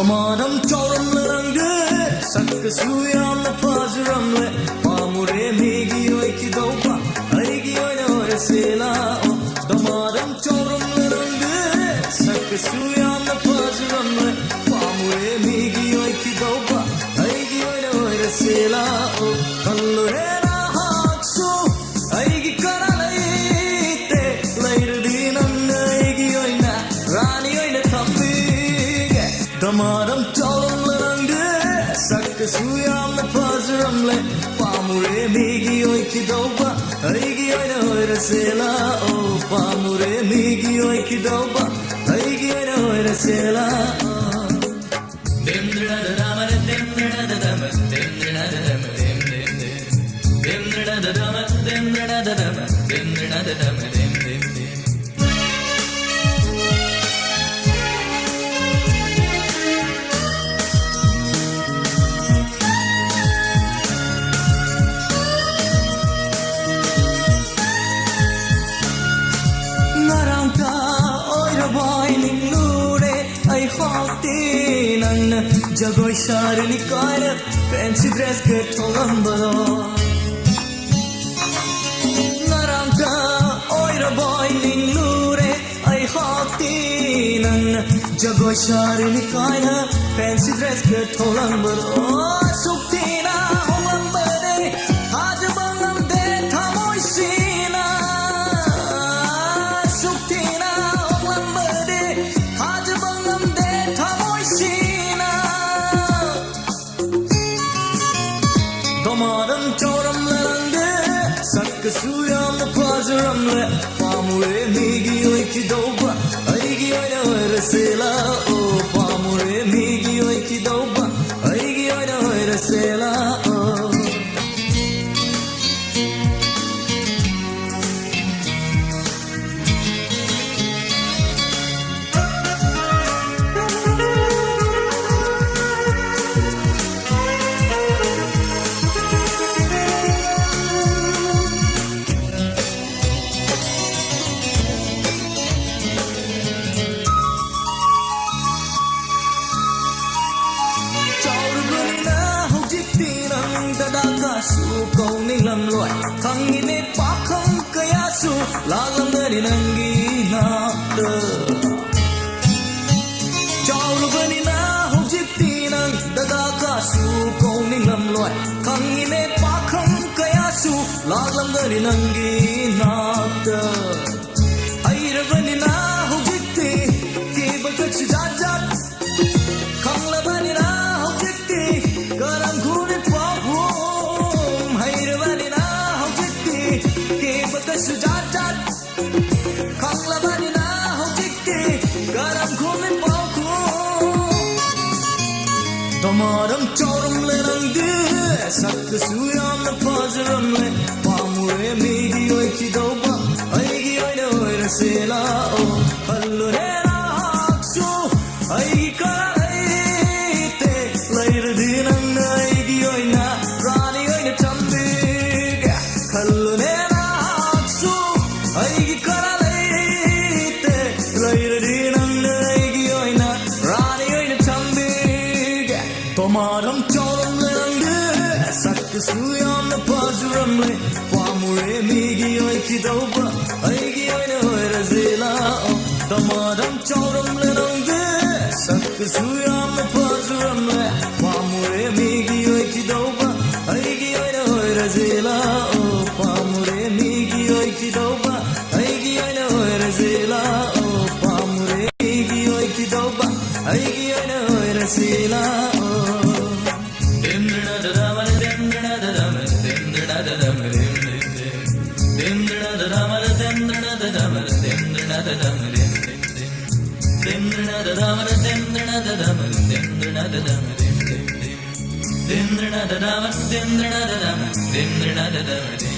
Damaram chauram larangde sakkasu yamna pajuramle pamure megi oi ki daupa aigi oina ore sela Damaram chauram larangde sakkasu yamna pajuramle pamure megi oi ki daupa aigi oina ore sela kallure na haksu aigi karalaite lairdi nanna aigi oina rani oina thambi Damaram chauram larangde sakkasu yamna pajuramle pamure megi oi ki daupa aigi oina ore sela pamure megi oi ki daupa aigi oina ore sela Demdra da damar demdra da damar demdra da damar demdra da damar demdra da damar demdra da damar Jagoi sharini kaira fancy dress ke tholambaro Naranta oira boy ninglure ai hati nan Jagoi sharini kaira fancy dress ke tholambaro Suktina homambare hajabangam de thamoi sina Suktina homambare hajabangam de thamoi sina Damaram chauram larangde sakkasu yamna pajuramle pamure megi oi ki daupa aigi oina ore sela pamure megi oi ki daupa aigi oina ore sela Su kau ni lam loi khang ni ne pa khang kaya su la lam dari nangi na de chau lu bani na hu jip ti nang da da ka su kau ni lam loi khang ni ne pa khang kaya su la lam dari nangi na de ai ra bani na hu jip ti ke ba ka chi jat jat khang la bani na hu jip ti garam ghune pa Sujat jat khang la bani na ho tikti garam khume pauku Damaram chauram larangde sakkasu yamna pajuramle pamure megi oi ki daupa aigi oina ore sela kallure na haksu aigi karalaite lairdi nanna aigi oina rani oina thambi kallure aigi karalaite lairdi nanna aigi oina rani oina thambi Damaram chauram larangde sakkasu yamna pajuramle pamure megi oi ki daupa aigi oina ore sela Damaram chauram larangde sakkasu yamna pajuramle pamure megi oi ki daupa aigi oina ore sela pamure megi oi ki daupa aigi oina ore sela pamure megi oi ki daupa aigi oina ore sela demdra da damar demdra da damar demdra da damar demdra da damar demdra da damar demdra da damar demdra da damar demdra da damar demdra da damar demdra da damar demdra da damar demdra da damar